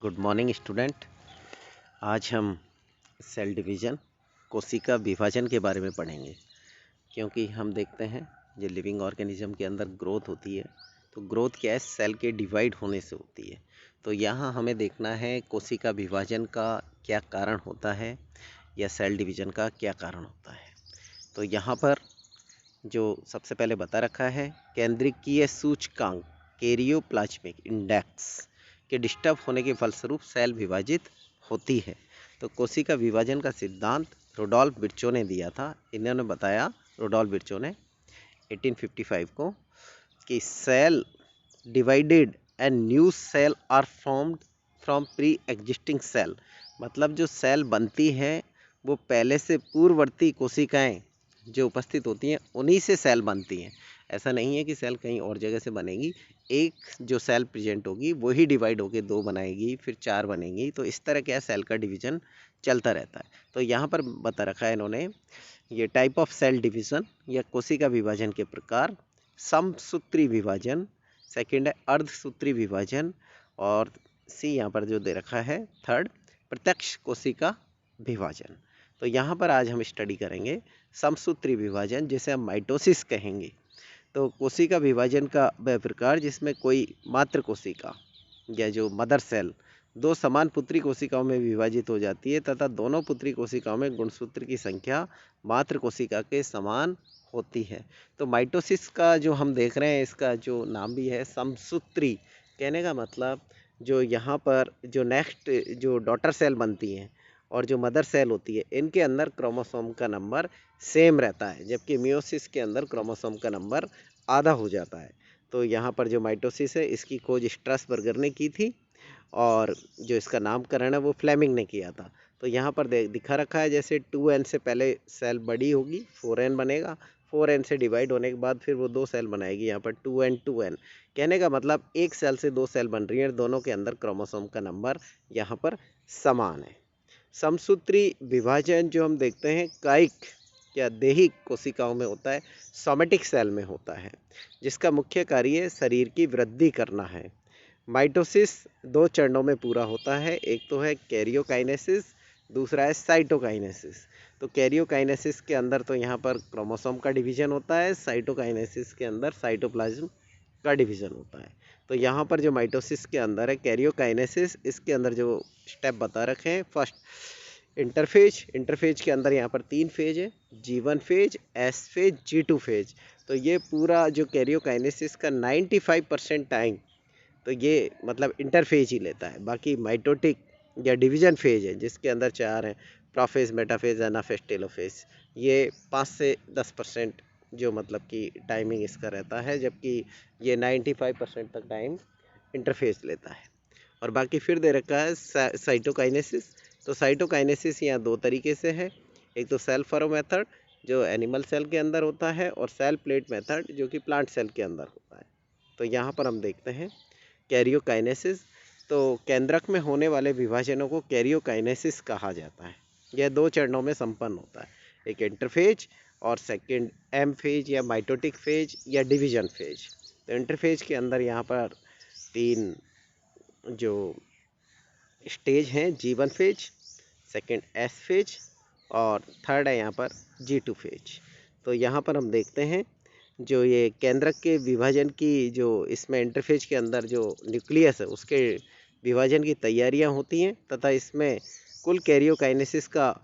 Good morning student. आज हम cell division कोशिका विभाजन के बारे में पढ़ेंगे, क्योंकि हम देखते हैं जो लिविंग ऑर्गेनिज्म के अंदर ग्रोथ होती है तो ग्रोथ क्या है, सेल के डिवाइड होने से होती है। तो यहाँ हमें देखना है कोशिका विभाजन का क्या कारण होता है या सेल डिवीज़न का क्या कारण होता है। तो यहाँ पर जो सबसे पहले बता रखा है, केंद्रकीय सूचकांक कैरियोप्लाज्मिक इंडेक्स के डिस्टर्ब होने के फलस्वरूप सेल विभाजित होती है। तो कोशिका विभाजन का सिद्धांत रुडोल्फ विर्चो ने दिया था। इन्होंने बताया, रुडोल्फ विर्चो ने 1855 को, कि cell divided and new cell are formed from pre existing cell. मतलब जो सेल बनती है वो पहले से पूर्ववर्ती कोशिकाएं जो उपस्थित होती हैं उन्हीं से सेल बनती हैं। ऐसा नहीं है कि सेल कहीं और जगह से बनेगी। एक जो सेल प्रेजेंट होगी वही डिवाइड होकर 2 बनाएगी, फिर 4 बनेगी। तो इस तरह क्या सेल का डिवीज़न चलता रहता है। तो यहाँ पर बता रखा है इन्होंने, ये टाइप ऑफ सेल डिवीज़न या कोशिका विभाजन के प्रकार, समसूत्री विभाजन, सेकेंड है अर्धसूत्री विभाजन, और सी यहाँ पर जो दे रखा है थर्ड, प्रत्यक्ष कोशिका विभाजन। तो यहाँ पर आज हम स्टडी करेंगे समसूत्री विभाजन, जिसे हम माइटोसिस कहेंगे। तो कोशिका विभाजन का वह प्रकार जिसमें कोई मात्र कोशिका या जो मदर सेल 2 समान पुत्री कोशिकाओं में विभाजित हो जाती है तथा दोनों पुत्री कोशिकाओं में गुणसूत्र की संख्या मात्र कोशिका के समान होती है। तो माइटोसिस का जो हम देख रहे हैं, इसका जो नाम भी है समसूत्री। कहने का मतलब जो यहाँ पर जो नेक्स्ट जो डॉटर सेल बनती हैं और जो मदर सेल होती है, इनके अंदर क्रोमोसोम का नंबर सेम रहता है, जबकि मियोसिस के अंदर क्रोमोसोम का नंबर आधा हो जाता है। तो यहाँ पर जो माइटोसिस है इसकी खोज स्ट्रासबर्गर ने की थी और जो इसका नामकरण है वो फ्लेमिंग ने किया था। तो यहाँ पर दिखा रखा है, जैसे 2n से पहले सेल बड़ी होगी, 4n बनेगा, 4n से डिवाइड होने के बाद फिर वो 2 सेल बनाएगी, यहाँ पर 2n 2n। कहने का मतलब एक सेल से 2 सेल बन रही हैं, दोनों के अंदर क्रोमोसोम का नंबर यहाँ पर समान है। समसूत्री विभाजन जो हम देखते हैं कायिक या देहिक कोशिकाओं में होता है, सोमेटिक सेल में होता है, जिसका मुख्य कार्य शरीर की वृद्धि करना है। माइटोसिस 2 चरणों में पूरा होता है, एक तो है कैरियोकाइनेसिस, दूसरा है साइटोकाइनेसिस। तो कैरियोकाइनेसिस के अंदर तो यहाँ पर क्रोमोसोम का डिवीजन होता है, साइटोकाइनेसिस के अंदर साइटोप्लाज्म का डिवीजन होता है। तो यहाँ पर जो माइटोसिस के अंदर है कैरियोकाइनेसिस, इसके अंदर जो स्टेप बता रखे हैं, फर्स्ट इंटरफेज के अंदर यहाँ पर 3 फेज है, G1 phase, S phase, G2 phase. तो ये पूरा जो कैरियोकाइनेसिस का 95% टाइम तो ये मतलब इंटरफेज ही लेता है। बाकी माइटोटिक या डिवीजन फेज है जिसके अंदर 4 हैं, प्रोफेज, मेटाफेज, एनाफेज, टेलोफेज। ये 5 से 10% जो मतलब कि टाइमिंग इसका रहता है, जबकि ये 95% तक टाइम इंटरफेज लेता है। और बाकी फिर दे रखा है साइटोकाइनेसिस। तो साइटोकाइनेसिस यहाँ 2 तरीके से है, एक तो सेल फरो मेथड जो एनिमल सेल के अंदर होता है, और सेल प्लेट मेथड जो कि प्लांट सेल के अंदर होता है। तो यहाँ पर हम देखते हैं कैरियोकाइनेसिस। तो केंद्रक में होने वाले विभाजनों को कैरियोकाइनेसिस कहा जाता है। यह 2 चरणों में संपन्न होता है, एक इंटरफेज और सेकंड एम फेज या माइटोटिक फेज या डिवीजन फेज। तो इंटरफेज के अंदर यहाँ पर 3 जो स्टेज हैं, G1 phase, second S phase और थर्ड है यहाँ पर G2 फेज। तो यहाँ पर हम देखते हैं जो ये केंद्रक के विभाजन की जो इसमें इंटरफेज के अंदर जो न्यूक्लियस है उसके विभाजन की तैयारियां होती हैं, तथा इसमें कुल कैरियोकाइनेसिस का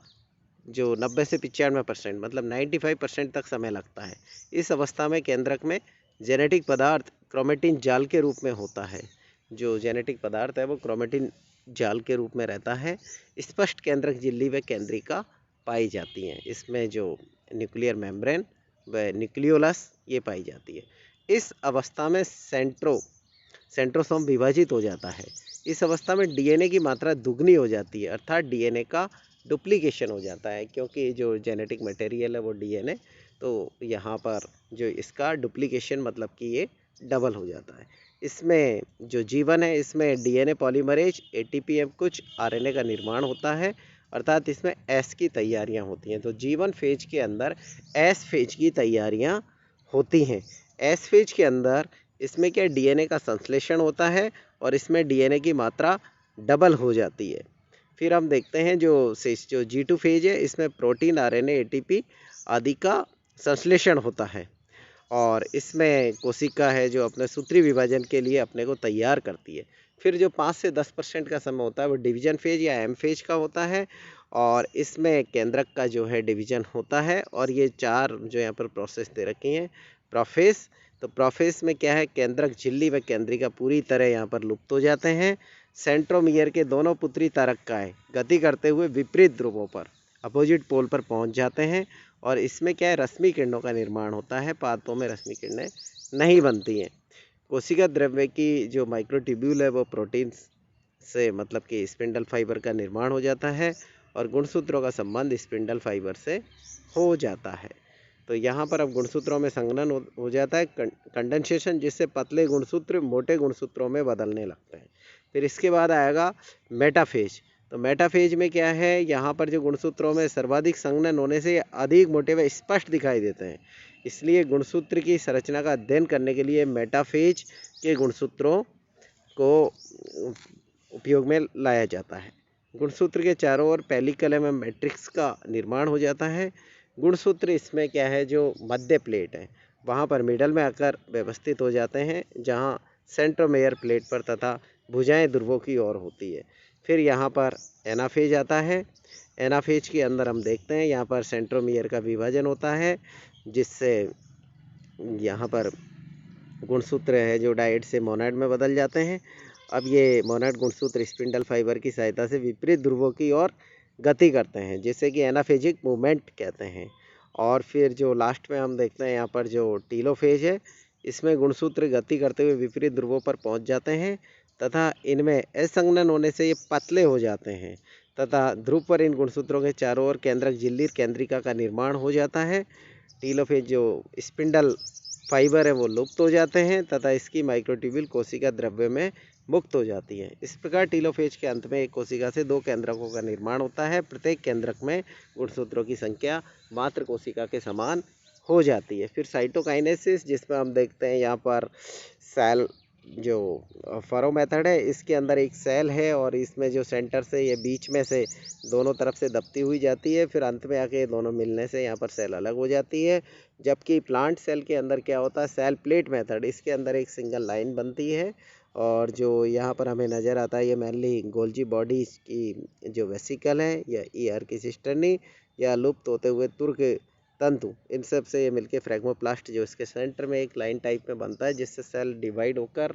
जो 90 से 95% मतलब 95% तक समय लगता है। इस अवस्था में केंद्रक में जेनेटिक पदार्थ क्रोमेटिन जाल के रूप में होता है। जो जेनेटिक पदार्थ है वो क्रोमेटिन जाल के रूप में रहता है। स्पष्ट केंद्रक झिल्ली व केंद्रिका पाई जाती हैं। इसमें जो न्यूक्लियर मेम्ब्रेन व न्यूक्लियोलस ये पाई जाती है। इस अवस्था में सेंट्रोसोम विभाजित हो जाता है। इस अवस्था में डीएनए की मात्रा दुगनी हो जाती है, अर्थात डीएनए का डुप्लीकेशन हो जाता है, क्योंकि जो जेनेटिक मटेरियल है वो डीएनए, तो यहाँ पर जो इसका डुप्लीकेशन मतलब कि ये डबल हो जाता है। इसमें जो जीवन है इसमें डीएनए पॉलीमरेज, एटीपी एवं कुछ आरएनए का निर्माण होता है, अर्थात इसमें एस की तैयारियां होती हैं। तो जीवन फेज के अंदर एस फेज की तैयारियां होती हैं। एस फेज के अंदर इसमें क्या डीएनए का संश्लेषण होता है और इसमें डीएनए की मात्रा डबल हो जाती है। फिर हम देखते हैं जो G2 फेज है, इसमें प्रोटीन, RNA, ATP आदि का संश्लेषण होता है और इसमें कोशिका है जो अपने सूत्री विभाजन के लिए अपने को तैयार करती है। फिर जो 5 से 10% का समय होता है वो डिवीजन फेज या एम फेज का होता है और इसमें केंद्रक का जो है डिवीजन होता है और ये 4 जो यहाँ पर प्रोसेस दे रखी हैं। प्रोफेस, तो प्रोफेस में क्या है, केंद्रक, झिल्ली व केंद्रिका पूरी तरह यहाँ पर लुप्त हो जाते हैं। सेंट्रोमियर के दोनों पुत्री तारकाएं गति करते हुए विपरीत ध्रुवों पर, अपोजिट पोल पर पहुंच जाते हैं और इसमें क्या है, रश्मि किरणों का निर्माण होता है। पादपों में रश्मि किरणें नहीं बनती हैं। कोशिका द्रव्य की जो माइक्रोट्यूब्यूल है वो प्रोटीन से मतलब कि स्पिंडल फाइबर का निर्माण हो जाता है और गुणसूत्रों का संबंध स्पिंडल फाइबर से हो जाता है। तो यहाँ पर अब गुणसूत्रों में संघनन हो जाता है, कंडेंसेशन, जिससे पतले गुणसूत्र मोटे गुणसूत्रों में बदलने लगते हैं। फिर इसके बाद आएगा मेटाफेज। तो मेटाफेज में क्या है, यहाँ पर जो गुणसूत्रों में सर्वाधिक संघनन होने से अधिक मोटे व स्पष्ट दिखाई देते हैं। इसलिए गुणसूत्र की संरचना का अध्ययन करने के लिए मेटाफेज के गुणसूत्रों को उपयोग में लाया जाता है। गुणसूत्र के चारों ओर पेलिकल एवं मैट्रिक्स का निर्माण हो जाता है। गुणसूत्र इसमें क्या है, जो मध्य प्लेट है वहाँ पर मिडल में आकर व्यवस्थित हो जाते हैं, जहाँ सेंट्रोमेयर प्लेट पर तथा भुजाएं ध्रुवों की ओर होती है। फिर यहाँ पर एनाफेज आता है। एनाफेज के अंदर हम देखते हैं यहाँ पर सेंट्रोमियर का विभाजन होता है, जिससे यहाँ पर गुणसूत्र है जो डायड से मोनाड में बदल जाते हैं। अब ये मोनाड गुणसूत्र स्पिंडल फाइबर की सहायता से विपरीत ध्रुवों की ओर गति करते हैं, जिसे कि एनाफेजिक मूवमेंट कहते हैं। और फिर जो लास्ट में हम देखते हैं यहाँ पर जो टीलोफेज है, इसमें गुणसूत्र गति करते हुए विपरीत ध्रुवों पर पहुँच जाते हैं तथा इनमें असंघनन होने से ये पतले हो जाते हैं तथा ध्रुव पर इन गुणसूत्रों के चारों ओर केंद्रक, झिल्ली, केंद्रिका का निर्माण हो जाता है। टीलोफेज जो स्पिंडल फाइबर है वो लुप्त हो जाते हैं तथा इसकी माइक्रोट्यूब्यूल कोशिका द्रव्य में मुक्त हो जाती है। इस प्रकार टीलोफेज के अंत में एक कोशिका से 2 केंद्रकों का निर्माण होता है। प्रत्येक केंद्रक में गुणसूत्रों की संख्या मात्र कोशिका के समान हो जाती है। फिर साइटोकाइनेसिस, जिसमें हम देखते हैं यहाँ पर सेल जो फरो मेथड है, इसके अंदर एक सेल है और इसमें जो सेंटर से ये बीच में से दोनों तरफ से दबती हुई जाती है, फिर अंत में आके दोनों मिलने से यहाँ पर सेल अलग हो जाती है। जबकि प्लांट सेल के अंदर क्या होता है, सेल प्लेट मेथड, इसके अंदर एक सिंगल लाइन बनती है और जो यहाँ पर हमें नज़र आता है ये मेनली गोल्जी बॉडी की जो वेसिकल है या ईआर की सिस्टर्नी या लुप्त होते हुए तुर्क तंतु, इन सब से ये मिलके फ्रेगमोप्लास्ट जो इसके सेंटर में एक लाइन टाइप में बनता है, जिससे सेल डिवाइड होकर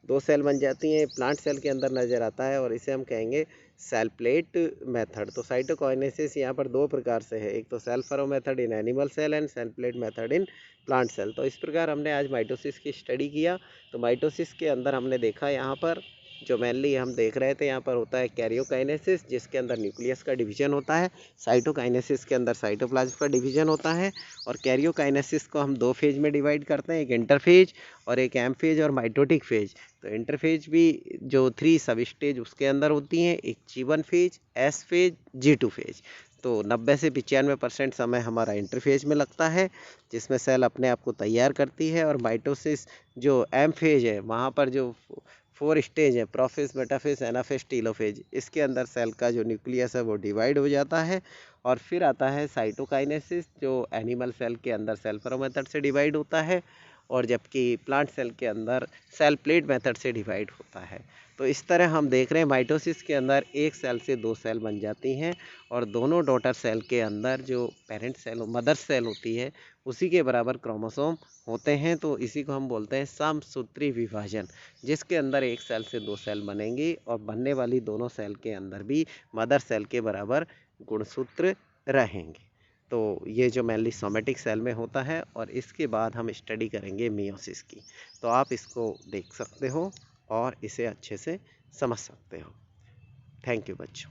2 सेल बन जाती हैं। प्लांट सेल के अंदर नज़र आता है और इसे हम कहेंगे सेल प्लेट मेथड। तो साइटोकाइनेसिस यहाँ पर 2 प्रकार से है, एक तो cell furrow method in animal cell and cell plate method in plant cell. तो इस प्रकार हमने आज माइटोसिस की स्टडी किया। तो माइटोसिस के अंदर हमने देखा यहाँ पर जो मेनली हम देख रहे थे, यहाँ पर होता है कैरियोकाइनेसिस, जिसके अंदर न्यूक्लियस का डिवीजन होता है। साइटोकाइनेसिस के अंदर साइटोप्लाज्म का डिवीजन होता है और कैरियोकाइनेसिस को हम 2 फेज में डिवाइड करते हैं, एक इंटरफेज और एक एम फेज और माइटोटिक फेज। तो इंटरफेज भी जो 3 सब स्टेज उसके अंदर होती हैं, एक G1 phase, S phase, G2 phase. तो 90 से 95% समय हमारा इंटरफेज में लगता है, जिसमें सेल अपने आप को तैयार करती है। और माइटोसिस जो एम फेज है, वहाँ पर जो 4 स्टेज है, प्रोफेज, मेटाफेज, एनाफेज, टीलोफेज, इसके अंदर सेल का जो न्यूक्लियस है वो डिवाइड हो जाता है। और फिर आता है साइटोकाइनेसिस, जो एनिमल सेल के अंदर सेल फरो मेथड से डिवाइड होता है और जबकि प्लांट सेल के अंदर सेल प्लेट मेथड से डिवाइड होता है। तो इस तरह हम देख रहे हैं माइटोसिस के अंदर एक सेल से 2 सेल बन जाती हैं और दोनों डॉटर सेल के अंदर जो पेरेंट सेल, मदर सेल होती है, उसी के बराबर क्रोमोसोम होते हैं। तो इसी को हम बोलते हैं समसूत्री विभाजन, जिसके अंदर एक सेल से 2 सेल बनेंगी और बनने वाली दोनों सेल के अंदर भी मदर सेल के बराबर गुणसूत्र रहेंगे। तो ये जो मेनली सोमेटिक सेल में होता है और इसके बाद हम स्टडी करेंगे मियोसिस की। तो आप इसको देख सकते हो और इसे अच्छे से समझ सकते हो। थैंक यू बच्चों।